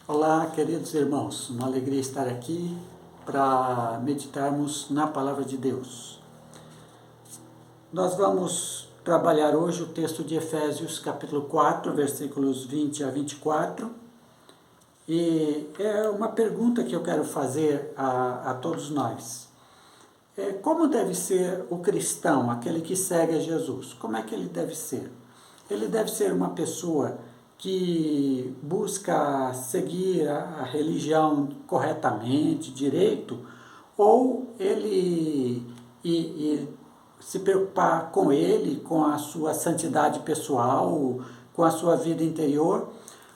Olá, queridos irmãos, uma alegria estar aqui para meditarmos na Palavra de Deus. Nós vamos trabalhar hoje o texto de Efésios, capítulo 4, versículos 20 a 24. E é uma pergunta que eu quero fazer a todos nós. Como deve ser o cristão, aquele que segue a Jesus? Como é que ele deve ser? Ele deve ser uma pessoa que busca seguir a religião corretamente, direito, ou ele se preocupar com ele, com a sua santidade pessoal, com a sua vida interior,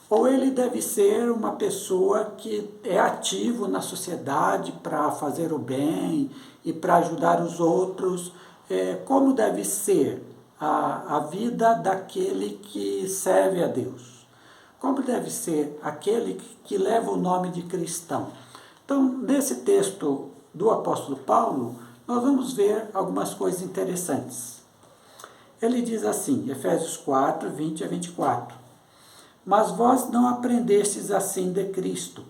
ou ele deve ser uma pessoa que é ativo na sociedade para fazer o bem e para ajudar os outros. Como deve ser a vida daquele que serve a Deus? Como deve ser aquele que leva o nome de cristão? Então, nesse texto do apóstolo Paulo, nós vamos ver algumas coisas interessantes. Ele diz assim, Efésios 4, 20 a 24. Mas vós não aprendestes assim de Cristo.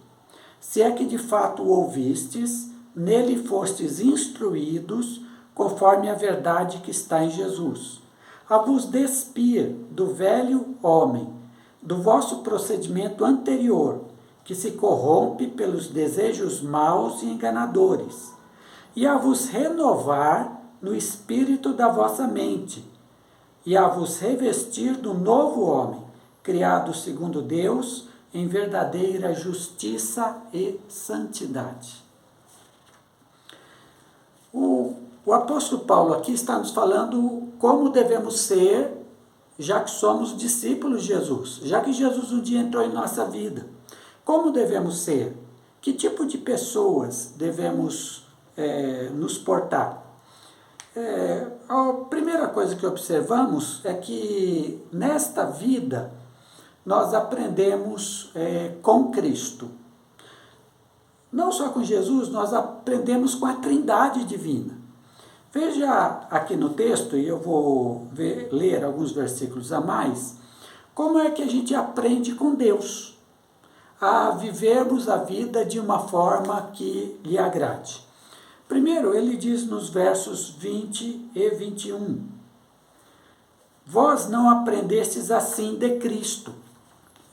Se é que de fato o ouvistes, nele fostes instruídos, conforme a verdade que está em Jesus, a vos despir do velho homem, do vosso procedimento anterior, que se corrompe pelos desejos maus e enganadores, e a vos renovar no espírito da vossa mente, e a vos revestir do novo homem, criado segundo Deus, em verdadeira justiça e santidade. O apóstolo Paulo aqui está nos falando como devemos ser, já que somos discípulos de Jesus, já que Jesus um dia entrou em nossa vida. Como devemos ser? Que tipo de pessoas devemos nos portar? A primeira coisa que observamos é que nesta vida nós aprendemos com Cristo. Não só com Jesus, nós aprendemos com a Trindade divina. Veja aqui no texto, e eu vou ler alguns versículos a mais, como é que a gente aprende com Deus a vivermos a vida de uma forma que lhe agrade. Primeiro, ele diz nos versos 20 e 21, vós não aprendestes assim de Cristo.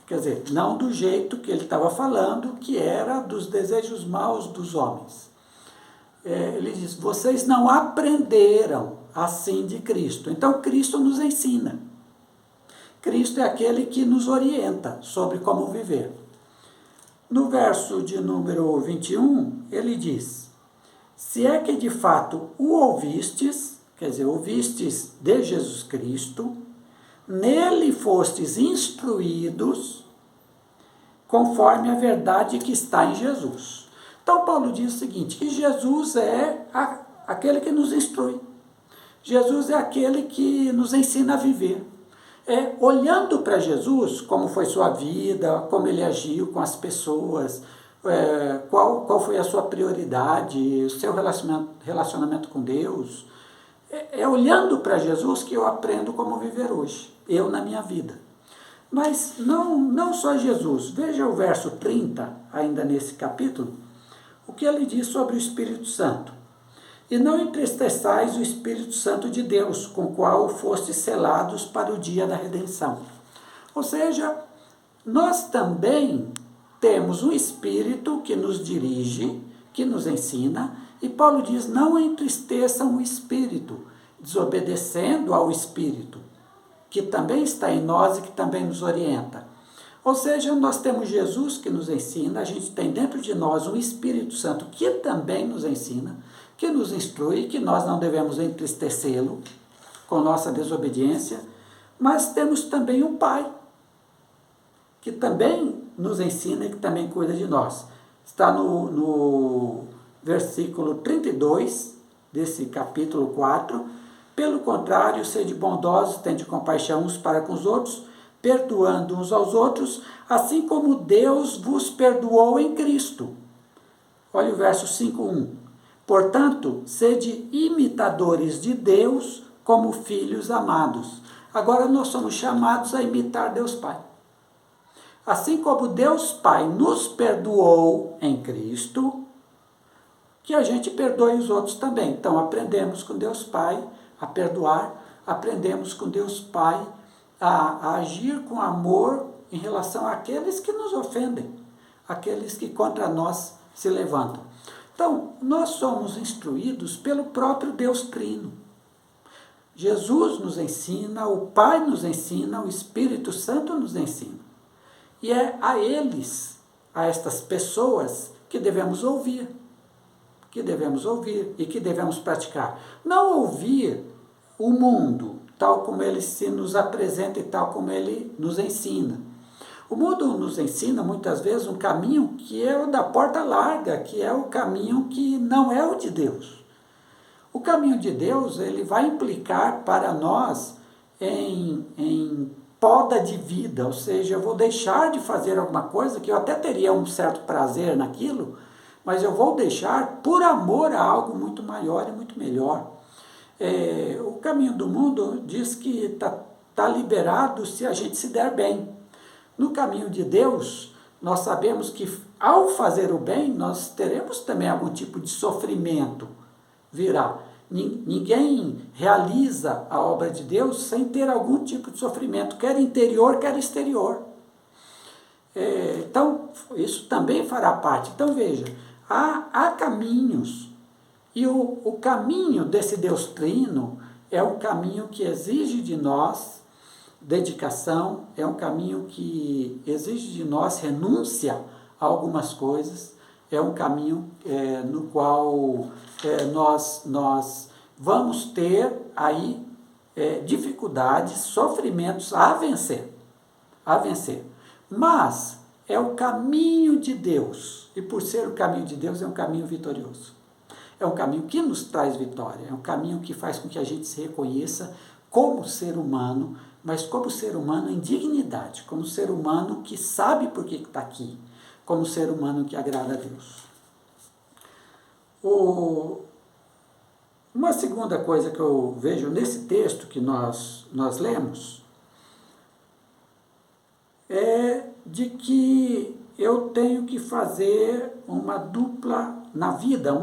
Quer dizer, não do jeito que ele estava falando, que era dos desejos maus dos homens. Ele diz, vocês não aprenderam assim de Cristo. Então, Cristo nos ensina. Cristo é aquele que nos orienta sobre como viver. No verso de número 21, ele diz, se é que de fato o ouvistes, quer dizer, ouvistes de Jesus Cristo, nele fostes instruídos conforme a verdade que está em Jesus. Então, Paulo diz o seguinte, que Jesus é aquele que nos instrui. Jesus é aquele que nos ensina a viver. Olhando para Jesus, como foi sua vida, como ele agiu com as pessoas, qual foi a sua prioridade, o seu relacionamento com Deus. Olhando para Jesus que eu aprendo como viver hoje, eu na minha vida. Mas não só Jesus. Veja o verso 30, ainda nesse capítulo, o que ele diz sobre o Espírito Santo. E não entristeçais o Espírito Santo de Deus, com o qual fostes selados para o dia da redenção. Ou seja, nós também temos um Espírito que nos dirige, que nos ensina, e Paulo diz, não entristeçam o Espírito, desobedecendo ao Espírito, que também está em nós e que também nos orienta. Ou seja, nós temos Jesus que nos ensina, a gente tem dentro de nós um Espírito Santo que também nos ensina, que nos instrui, que nós não devemos entristecê-lo com nossa desobediência, mas temos também um Pai, que também nos ensina e que também cuida de nós. Está no versículo 32 desse capítulo 4, pelo contrário, sede bondosos, tende compaixão uns para com os outros, perdoando uns aos outros, assim como Deus vos perdoou em Cristo. Olha o verso 5:1. Portanto, sede imitadores de Deus como filhos amados. Agora nós somos chamados a imitar Deus Pai. Assim como Deus Pai nos perdoou em Cristo, que a gente perdoe os outros também. Então, aprendemos com Deus Pai a perdoar, aprendemos com Deus Pai a agir com amor em relação àqueles que nos ofendem, aqueles que contra nós se levantam. Então, nós somos instruídos pelo próprio Deus Trino. Jesus nos ensina, o Pai nos ensina, o Espírito Santo nos ensina. E é a eles, a estas pessoas, que devemos ouvir e que devemos praticar. Não ouvir o mundo tal como ele se nos apresenta e tal como ele nos ensina. O mundo nos ensina muitas vezes um caminho que é o da porta larga, que é o caminho que não é o de Deus. O caminho de Deus, ele vai implicar para nós em poda de vida, ou seja, eu vou deixar de fazer alguma coisa que eu até teria um certo prazer naquilo, mas eu vou deixar por amor a algo muito maior e muito melhor. O caminho do mundo diz que está liberado se a gente se der bem. No caminho de Deus, nós sabemos que ao fazer o bem, nós teremos também algum tipo de sofrimento, virá. Ninguém realiza a obra de Deus sem ter algum tipo de sofrimento, quer interior, quer exterior. Então, isso também fará parte. Então, veja, há caminhos, e o caminho desse Deus Trino é um caminho que exige de nós dedicação, é um caminho que exige de nós renúncia a algumas coisas, é um caminho no qual nós vamos ter aí dificuldades, sofrimentos a vencer. Mas é o caminho de Deus, e por ser o caminho de Deus é um caminho vitorioso. É um caminho que nos traz vitória, é um caminho que faz com que a gente se reconheça como ser humano, mas como ser humano em dignidade, como ser humano que sabe por que está aqui, como ser humano que agrada a Deus. Uma segunda coisa que eu vejo nesse texto que nós lemos é de que eu tenho que fazer uma dupla na vida,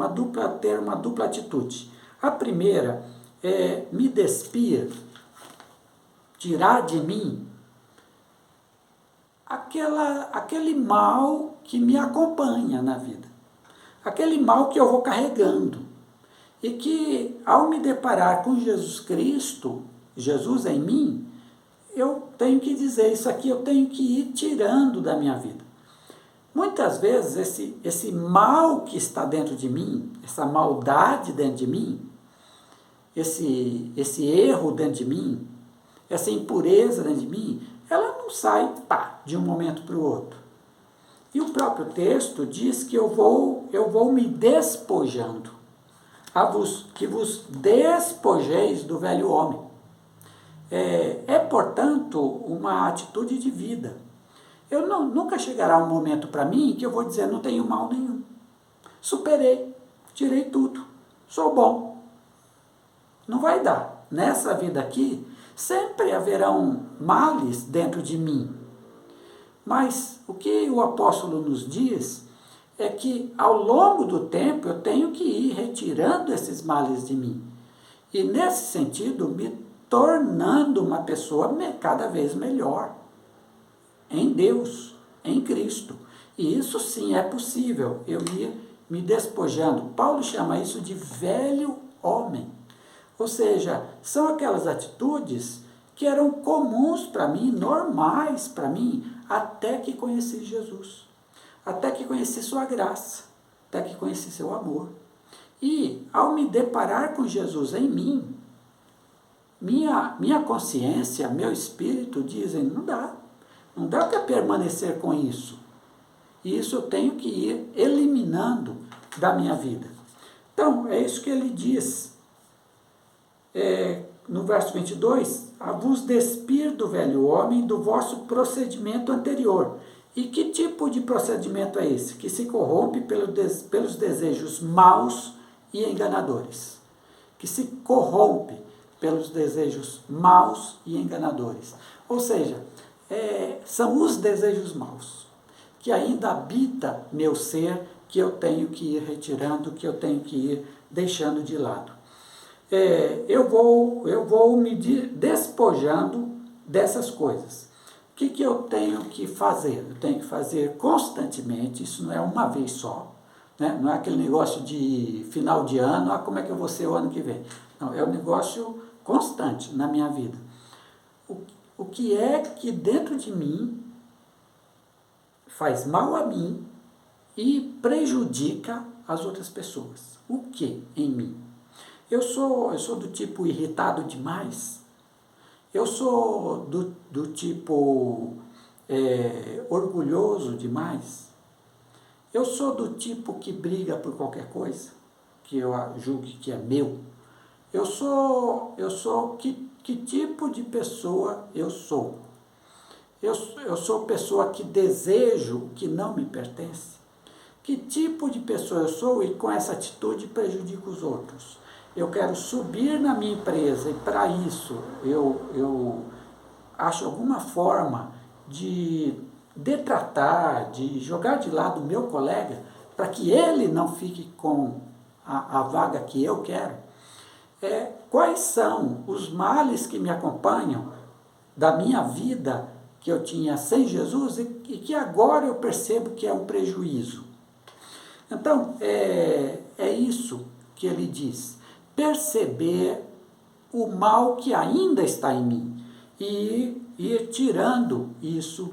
ter uma dupla atitude. A primeira é me despir, tirar de mim aquele mal que me acompanha na vida, aquele mal que eu vou carregando, e que ao me deparar com Jesus Cristo, Jesus em mim, eu tenho que dizer, isso aqui eu tenho que ir tirando da minha vida. Muitas vezes esse mal que está dentro de mim, essa maldade dentro de mim, esse erro dentro de mim, essa impureza dentro de mim, ela não sai de um momento para o outro. E o próprio texto diz que eu vou me despojando, que vos despojeis do velho homem. Portanto, uma atitude de vida. Nunca chegará um momento para mim que eu vou dizer, não tenho mal nenhum. Superei, tirei tudo, sou bom. Não vai dar. Nessa vida aqui, sempre haverão males dentro de mim. Mas o que o apóstolo nos diz é que ao longo do tempo eu tenho que ir retirando esses males de mim. E nesse sentido, me tornando uma pessoa cada vez melhor. Em Deus, em Cristo. E isso sim é possível, eu ir me despojando. Paulo chama isso de velho homem. Ou seja, são aquelas atitudes que eram comuns para mim, normais para mim, até que conheci Jesus. Até que conheci sua graça, até que conheci seu amor. E ao me deparar com Jesus em mim, minha consciência, meu espírito dizem, não dá para permanecer com isso. E isso eu tenho que ir eliminando da minha vida. Então, é isso que ele diz. No verso 22, a vos despir do velho homem do vosso procedimento anterior. E que tipo de procedimento é esse? Que se corrompe pelos desejos maus e enganadores. Que se corrompe pelos desejos maus e enganadores. Ou seja, são os desejos maus, que ainda habita meu ser, que eu tenho que ir retirando, que eu tenho que ir deixando de lado. Eu vou me despojando dessas coisas. O que eu tenho que fazer? Eu tenho que fazer constantemente, isso não é uma vez só, né? Não é aquele negócio de final de ano, como é que eu vou ser o ano que vem. Não, é um negócio constante na minha vida. O que é que dentro de mim faz mal a mim e prejudica as outras pessoas? O que em mim? Eu sou do tipo irritado demais? Eu sou do tipo orgulhoso demais? Eu sou do tipo que briga por qualquer coisa, que eu julgue que é meu? Eu sou que tipo de pessoa eu sou? Eu sou pessoa que desejo o que não me pertence? Que tipo de pessoa eu sou e com essa atitude prejudico os outros? Eu quero subir na minha empresa e para isso eu acho alguma forma de detratar, de jogar de lado o meu colega para que ele não fique com a vaga que eu quero. Quais são os males que me acompanham da minha vida que eu tinha sem Jesus e que agora eu percebo que é um prejuízo? Então, é isso que ele diz. Perceber o mal que ainda está em mim e ir tirando isso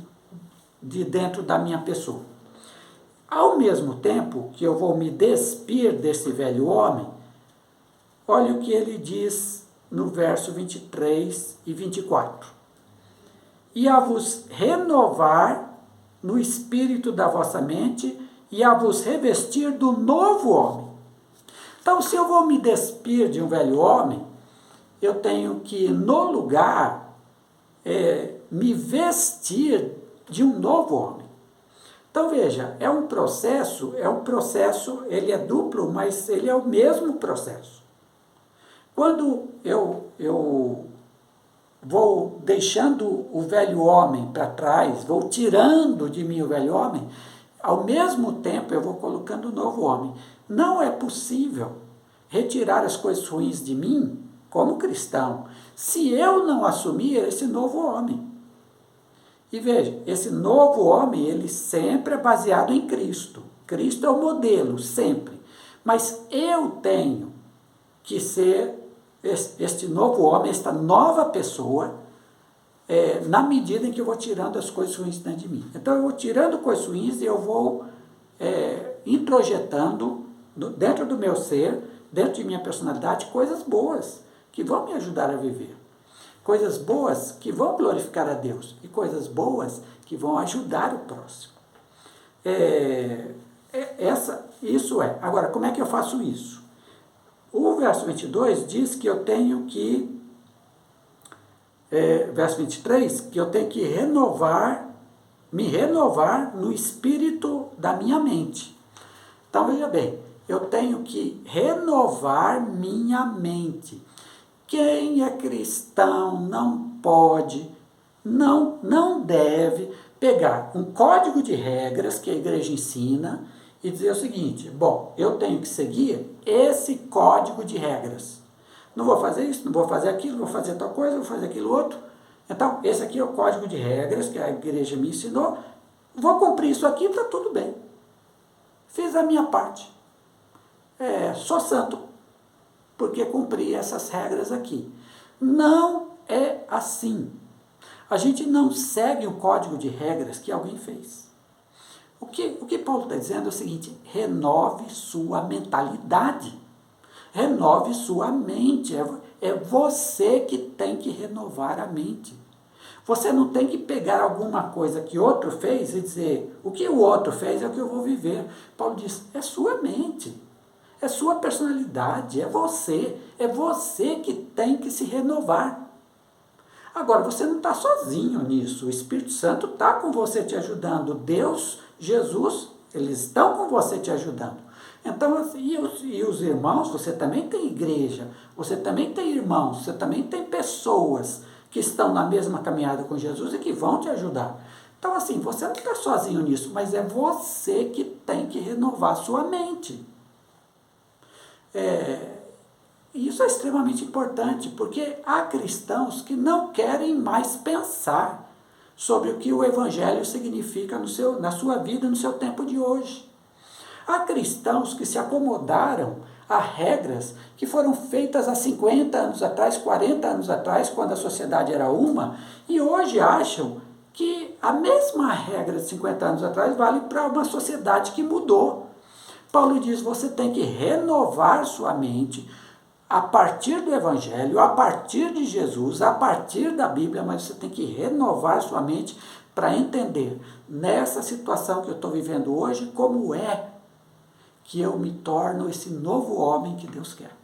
de dentro da minha pessoa. Ao mesmo tempo que eu vou me despir desse velho homem, olha o que ele diz no verso 23 e 24. E a vos renovar no espírito da vossa mente e a vos revestir do novo homem. Então, se eu vou me despir de um velho homem, eu tenho que, no lugar, me vestir de um novo homem. Então, veja, é um processo, ele é duplo, mas ele é o mesmo processo. Quando eu vou deixando o velho homem para trás, vou tirando de mim o velho homem, ao mesmo tempo eu vou colocando o novo homem. Não é possível retirar as coisas ruins de mim, como cristão, se eu não assumir esse novo homem. E veja, esse novo homem, ele sempre é baseado em Cristo. Cristo é o modelo, sempre. Mas eu tenho que ser este novo homem, esta nova pessoa, na medida em que eu vou tirando as coisas ruins dentro de mim. Então eu vou tirando coisas ruins e eu vou introjetando dentro do meu ser, dentro de minha personalidade, coisas boas que vão me ajudar a viver. Coisas boas que vão glorificar a Deus e coisas boas que vão ajudar o próximo. Isso é. Agora, como é que eu faço isso? O verso 22 diz que eu tenho que, verso 23, que eu tenho que me renovar no espírito da minha mente. Então, veja bem, eu tenho que renovar minha mente. Quem é cristão não pode, não deve pegar um código de regras que a igreja ensina e dizer o seguinte: bom, eu tenho que seguir esse código de regras. Não vou fazer isso, não vou fazer aquilo, vou fazer tal coisa, vou fazer aquilo outro. Então, esse aqui é o código de regras que a igreja me ensinou. Vou cumprir isso aqui, está tudo bem. Fiz a minha parte. Sou santo, porque cumpri essas regras aqui. Não é assim. A gente não segue o código de regras que alguém fez. O que Paulo está dizendo é o seguinte: renove sua mentalidade, renove sua mente. É você que tem que renovar a mente. Você não tem que pegar alguma coisa que outro fez e dizer, o que o outro fez é o que eu vou viver. Paulo diz, é sua mente. É sua personalidade, é você que tem que se renovar. Agora, você não está sozinho nisso, o Espírito Santo está com você te ajudando, Deus, Jesus, eles estão com você te ajudando. Então, e os irmãos, você também tem igreja, você também tem irmãos, você também tem pessoas que estão na mesma caminhada com Jesus e que vão te ajudar. Então, assim, você não está sozinho nisso, mas é você que tem que renovar a sua mente. E isso é extremamente importante, porque há cristãos que não querem mais pensar sobre o que o Evangelho significa na sua vida, no seu tempo de hoje. Há cristãos que se acomodaram a regras que foram feitas há 50 anos atrás, 40 anos atrás, quando a sociedade era uma, e hoje acham que a mesma regra de 50 anos atrás vale para uma sociedade que mudou. Paulo diz, você tem que renovar sua mente a partir do Evangelho, a partir de Jesus, a partir da Bíblia, mas você tem que renovar sua mente para entender, nessa situação que eu estou vivendo hoje, como é que eu me torno esse novo homem que Deus quer,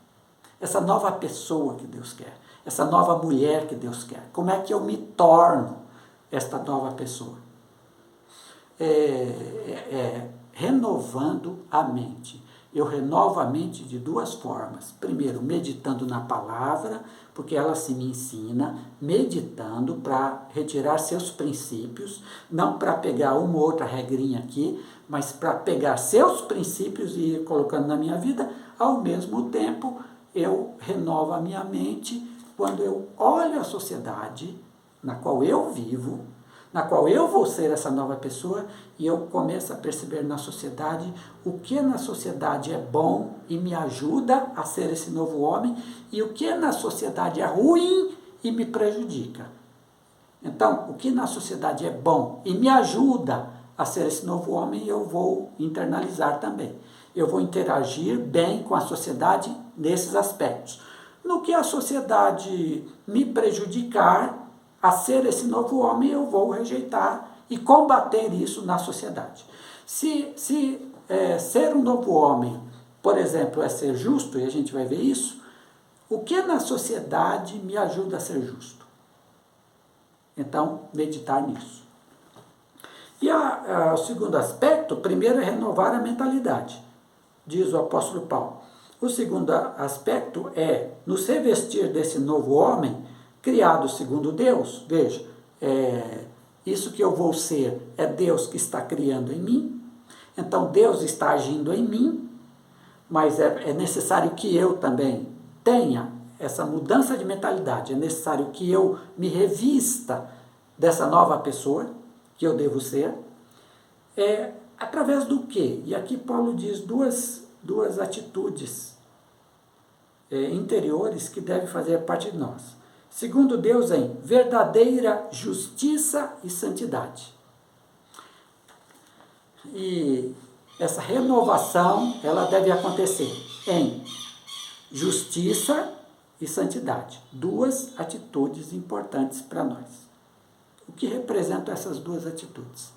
essa nova pessoa que Deus quer, essa nova mulher que Deus quer. Como é que eu me torno esta nova pessoa? Renovando a mente. Eu renovo a mente de duas formas. Primeiro, meditando na palavra, porque ela se me ensina, meditando para retirar seus princípios, não para pegar uma ou outra regrinha aqui, mas para pegar seus princípios e ir colocando na minha vida. Ao mesmo tempo, eu renovo a minha mente quando eu olho a sociedade na qual eu vivo, na qual eu vou ser essa nova pessoa, e eu começo a perceber na sociedade o que na sociedade é bom e me ajuda a ser esse novo homem, e o que na sociedade é ruim e me prejudica. Então, o que na sociedade é bom e me ajuda a ser esse novo homem, eu vou internalizar também. Eu vou interagir bem com a sociedade nesses aspectos. No que a sociedade me prejudicar a ser esse novo homem, eu vou rejeitar e combater isso na sociedade. Se ser um novo homem, por exemplo, é ser justo, e a gente vai ver isso, o que na sociedade me ajuda a ser justo? Então, meditar nisso. E o segundo aspecto, primeiro é renovar a mentalidade, diz o apóstolo Paulo. O segundo aspecto é nos revestir desse novo homem, criado segundo Deus. Veja, isso que eu vou ser é Deus que está criando em mim, então Deus está agindo em mim, mas é necessário que eu também tenha essa mudança de mentalidade, é necessário que eu me revista dessa nova pessoa que eu devo ser, através do quê? E aqui Paulo diz duas atitudes interiores que devem fazer parte de nós. Segundo Deus, em verdadeira justiça e santidade. E essa renovação, ela deve acontecer em justiça e santidade. Duas atitudes importantes para nós. O que representam essas duas atitudes?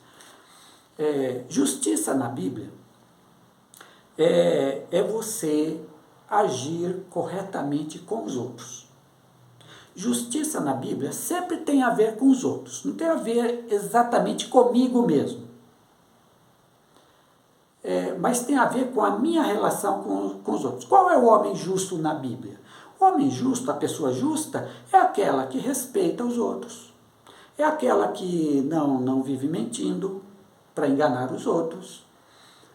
Justiça na Bíblia é você agir corretamente com os outros. Justiça na Bíblia sempre tem a ver com os outros, não tem a ver exatamente comigo mesmo. Mas tem a ver com a minha relação com os outros. Qual é o homem justo na Bíblia? O homem justo, a pessoa justa, é aquela que respeita os outros. É aquela que não vive mentindo para enganar os outros.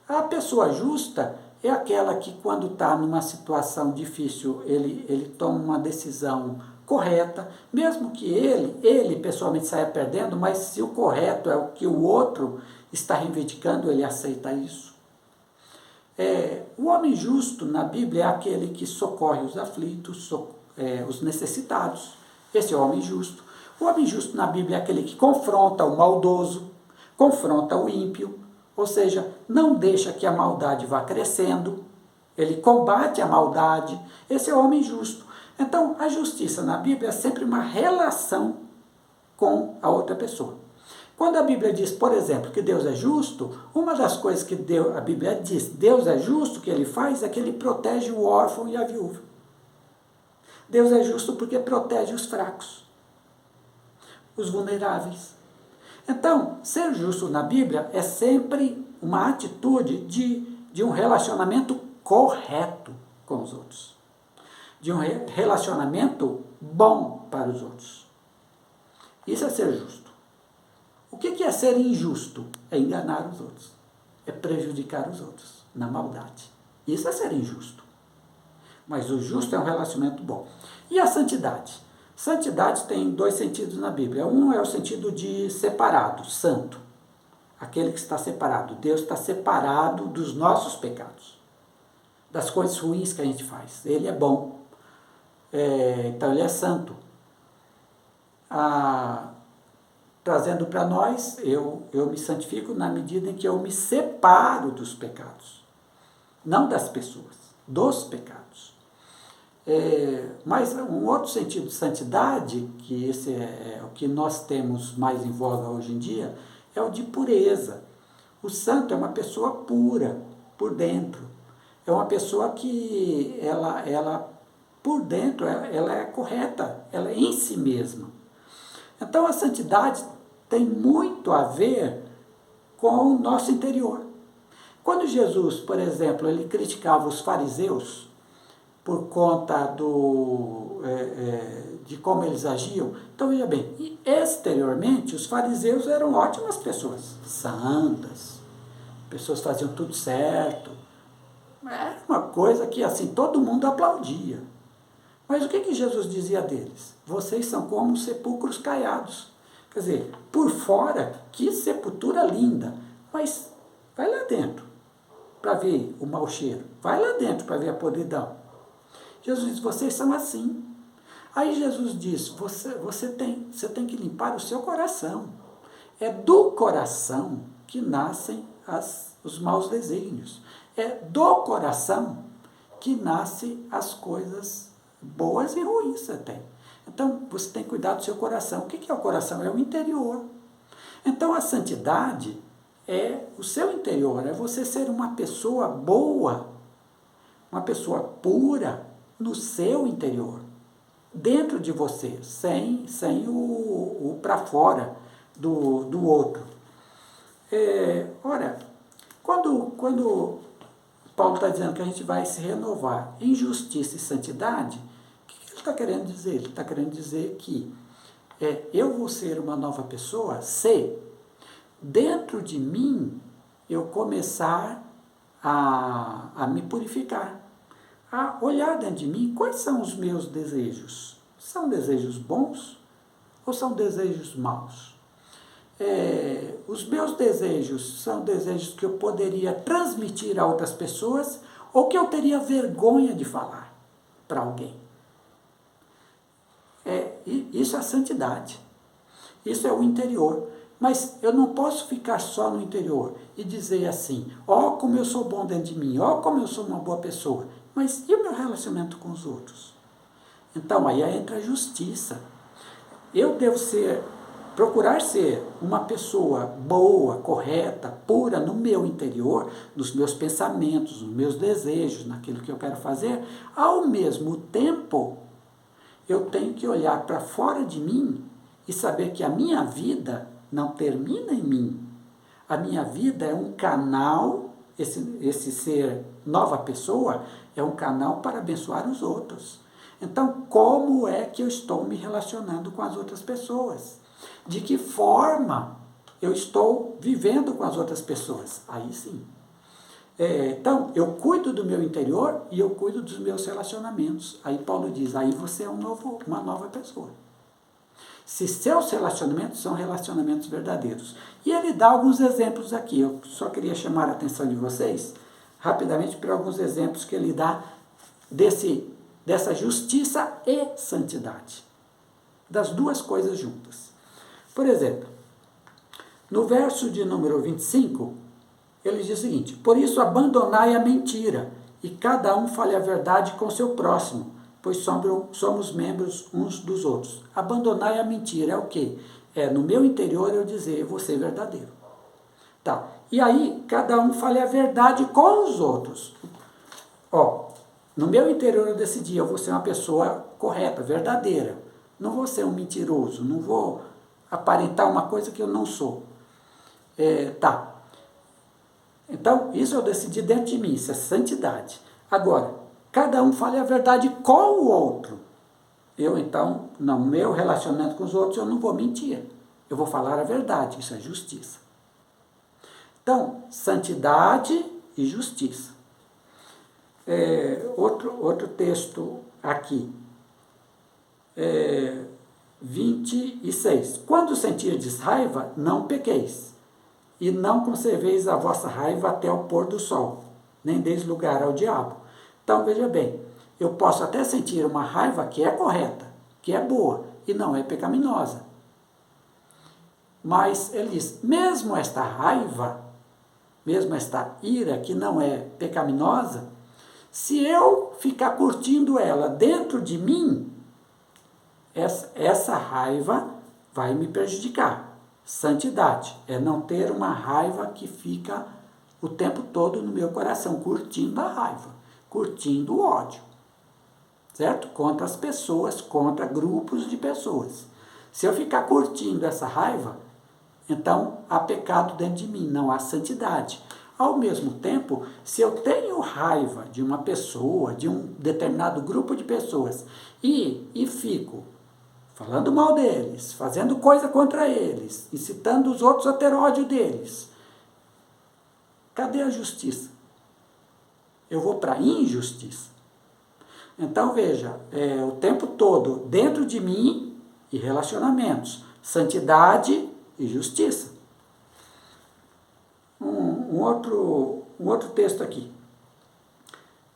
A pessoa justa é aquela que, quando está numa situação difícil, ele toma uma decisão correta, mesmo que ele pessoalmente saia perdendo, mas se o correto é o que o outro está reivindicando, ele aceita isso. O homem justo na Bíblia é aquele que socorre os aflitos, os necessitados. Esse é o homem justo. O homem justo na Bíblia é aquele que confronta o maldoso, confronta o ímpio, ou seja, não deixa que a maldade vá crescendo, ele combate a maldade. Esse é o homem justo. Então, a justiça na Bíblia é sempre uma relação com a outra pessoa. Quando a Bíblia diz, por exemplo, que Deus é justo, uma das coisas que a Bíblia diz, Deus é justo, que ele faz, é que ele protege o órfão e a viúva. Deus é justo porque protege os fracos, os vulneráveis. Então, ser justo na Bíblia é sempre uma atitude de um relacionamento correto com os outros. De um relacionamento bom para os outros. Isso é ser justo. O que é ser injusto? É enganar os outros. É prejudicar os outros, na maldade. Isso é ser injusto. Mas o justo é um relacionamento bom. E a santidade? Santidade tem dois sentidos na Bíblia. Um é o sentido de separado, santo. Aquele que está separado. Deus está separado dos nossos pecados, das coisas ruins que a gente faz. Ele é bom. Então ele é santo. Trazendo para nós, eu me santifico na medida em que eu me separo dos pecados. Não das pessoas, dos pecados. Mas um outro sentido de santidade, que esse é o que nós temos mais em voga hoje em dia, é o de pureza. O santo é uma pessoa pura, por dentro. É uma pessoa que, ela por dentro, ela é correta, ela é em si mesma. Então a santidade tem muito a ver com o nosso interior. Quando Jesus, por exemplo, ele criticava os fariseus por conta de como eles agiam, então veja bem, exteriormente os fariseus eram ótimas pessoas, santas, pessoas faziam tudo certo, era uma coisa que assim todo mundo aplaudia. Mas o que Jesus dizia deles? Vocês são como sepulcros caiados. Quer dizer, por fora, que sepultura linda, mas vai lá dentro para ver o mau cheiro, vai lá dentro para ver a podridão. Jesus diz, vocês são assim. Aí Jesus diz, você tem que limpar o seu coração. É do coração que nascem os maus desígnios. É do coração que nascem as coisas boas e ruins você tem. Então, você tem que cuidar do seu coração. O que é o coração? É o interior. Então, a santidade é o seu interior, é você ser uma pessoa boa, uma pessoa pura no seu interior, dentro de você, sem o para fora do outro. Ora, quando Paulo está dizendo que a gente vai se renovar em justiça e santidade, o que ele está querendo dizer? Ele está querendo dizer que eu vou ser uma nova pessoa se dentro de mim eu começar a me purificar, a olhar dentro de mim quais são os meus desejos. São desejos bons ou são desejos maus? Os meus desejos são desejos que eu poderia transmitir a outras pessoas ou que eu teria vergonha de falar para alguém. Isso é a santidade. Isso é o interior. Mas eu não posso ficar só no interior e dizer assim, ó como eu sou bom dentro de mim, ó como eu sou uma boa pessoa. Mas e o meu relacionamento com os outros? Então aí entra a justiça. Eu devo procurar ser uma pessoa boa, correta, pura no meu interior, nos meus pensamentos, nos meus desejos, naquilo que eu quero fazer. Ao mesmo tempo, eu tenho que olhar para fora de mim e saber que a minha vida não termina em mim. A minha vida é um canal, esse ser nova pessoa, é um canal para abençoar os outros. Então, como é que eu estou me relacionando com as outras pessoas? De que forma eu estou vivendo com as outras pessoas? Aí sim. Então, eu cuido do meu interior e eu cuido dos meus relacionamentos. Aí Paulo diz, aí você é uma nova pessoa. Se seus relacionamentos são relacionamentos verdadeiros. E ele dá alguns exemplos aqui. Eu só queria chamar a atenção de vocês, rapidamente, para alguns exemplos que ele dá dessa justiça e santidade. Das duas coisas juntas. Por exemplo, no verso de número 25, ele diz o seguinte, por isso abandonai a mentira, e cada um fale a verdade com seu próximo, pois somos membros uns dos outros. Abandonai a mentira é o quê? No meu interior eu dizer, eu vou ser verdadeiro. Tá. E aí, cada um fale a verdade com os outros. No meu interior eu decidi, eu vou ser uma pessoa correta, verdadeira. Não vou ser um mentiroso, não vou aparentar uma coisa que eu não sou. Tá. Então, isso eu decidi dentro de mim, isso é santidade. Agora, cada um fale a verdade com o outro. eu então, no meu relacionamento com os outros, eu não vou mentir. Eu vou falar a verdade, isso é justiça. Então, santidade e justiça. Outro texto aqui. 26. Quando sentirdes raiva, não pequeis, e não conserveis a vossa raiva até o pôr do sol, nem deis lugar ao diabo. Então, veja bem, eu posso até sentir uma raiva que é correta, que é boa, e não é pecaminosa. Mas ele diz, mesmo esta raiva, mesmo esta ira que não é pecaminosa, se eu ficar curtindo ela dentro de mim, essa raiva vai me prejudicar. Santidade é não ter uma raiva que fica o tempo todo no meu coração, curtindo a raiva, curtindo o ódio, certo? Contra as pessoas, contra grupos de pessoas. Se eu ficar curtindo essa raiva, então há pecado dentro de mim, não há santidade. Ao mesmo tempo, se eu tenho raiva de uma pessoa, de um determinado grupo de pessoas, e fico falando mal deles, fazendo coisa contra eles, incitando os outros a ter ódio deles, cadê a justiça? Eu vou para a injustiça. Então veja, o tempo todo dentro de mim e relacionamentos, santidade e justiça. Um outro texto aqui.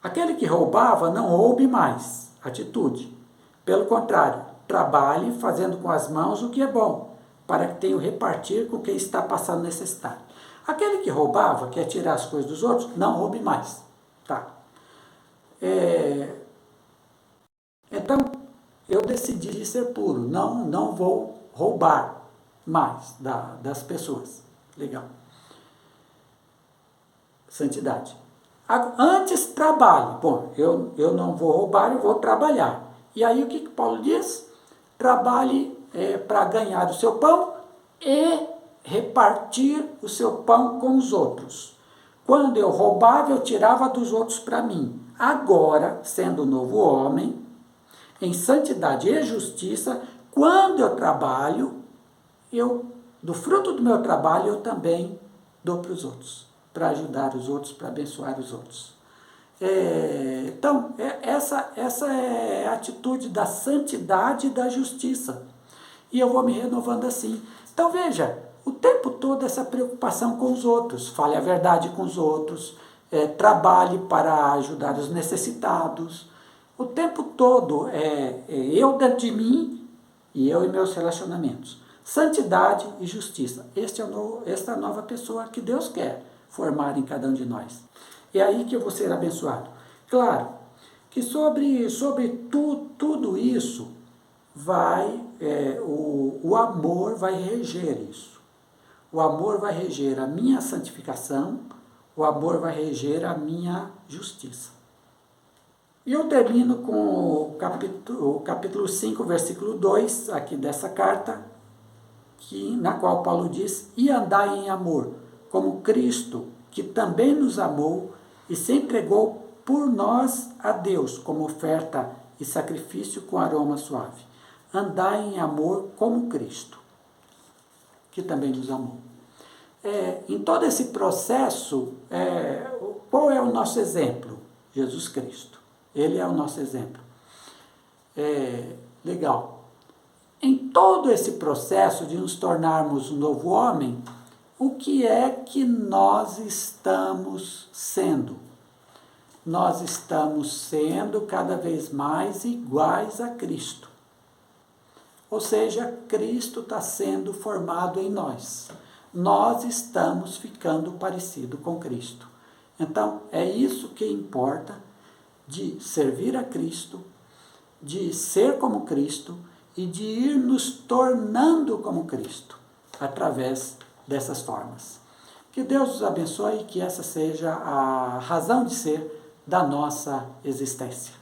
Aquele que roubava, não roube mais. Atitude. Pelo contrário, trabalhe fazendo com as mãos o que é bom, para que tenha o repartir com quem está passando necessidade. Aquele que roubava, quer tirar as coisas dos outros, não roube mais. Tá. Então, eu decidi ser puro. Não vou roubar mais das pessoas. Legal. Santidade. Antes, trabalhe. Bom, eu não vou roubar, eu vou trabalhar. E aí o que Paulo diz? Trabalhe para ganhar o seu pão e repartir o seu pão com os outros. Quando eu roubava, eu tirava dos outros para mim. Agora, sendo novo homem, em santidade e justiça, quando eu trabalho, do fruto do meu trabalho, eu também dou para os outros, para ajudar os outros, para abençoar os outros. Então, essa é a atitude da santidade e da justiça. E eu vou me renovando assim. Então, veja, o tempo todo essa preocupação com os outros. Fale a verdade com os outros. Trabalhe para ajudar os necessitados. O tempo todo eu dentro de mim e eu e meus relacionamentos. Santidade e justiça. Esta é a nova pessoa que Deus quer formar em cada um de nós. É aí que eu vou ser abençoado. Claro que sobre tudo isso o amor vai reger isso. O amor vai reger a minha santificação, o amor vai reger a minha justiça. E eu termino com o capítulo 5, versículo 2, aqui dessa carta, na qual Paulo diz, e andai em amor, como Cristo, que também nos amou e se entregou por nós a Deus, como oferta e sacrifício com aroma suave. Andai em amor como Cristo, que também nos amou. Em todo esse processo, qual é o nosso exemplo? Jesus Cristo. Ele é o nosso exemplo. Legal. Em todo esse processo de nos tornarmos um novo homem, o que é que nós estamos sendo? Nós estamos sendo cada vez mais iguais a Cristo. Ou seja, Cristo está sendo formado em nós. Nós estamos ficando parecido com Cristo. Então, é isso que importa, de servir a Cristo, de ser como Cristo e de ir nos tornando como Cristo, através dessas formas. Que Deus os abençoe e que essa seja a razão de ser da nossa existência.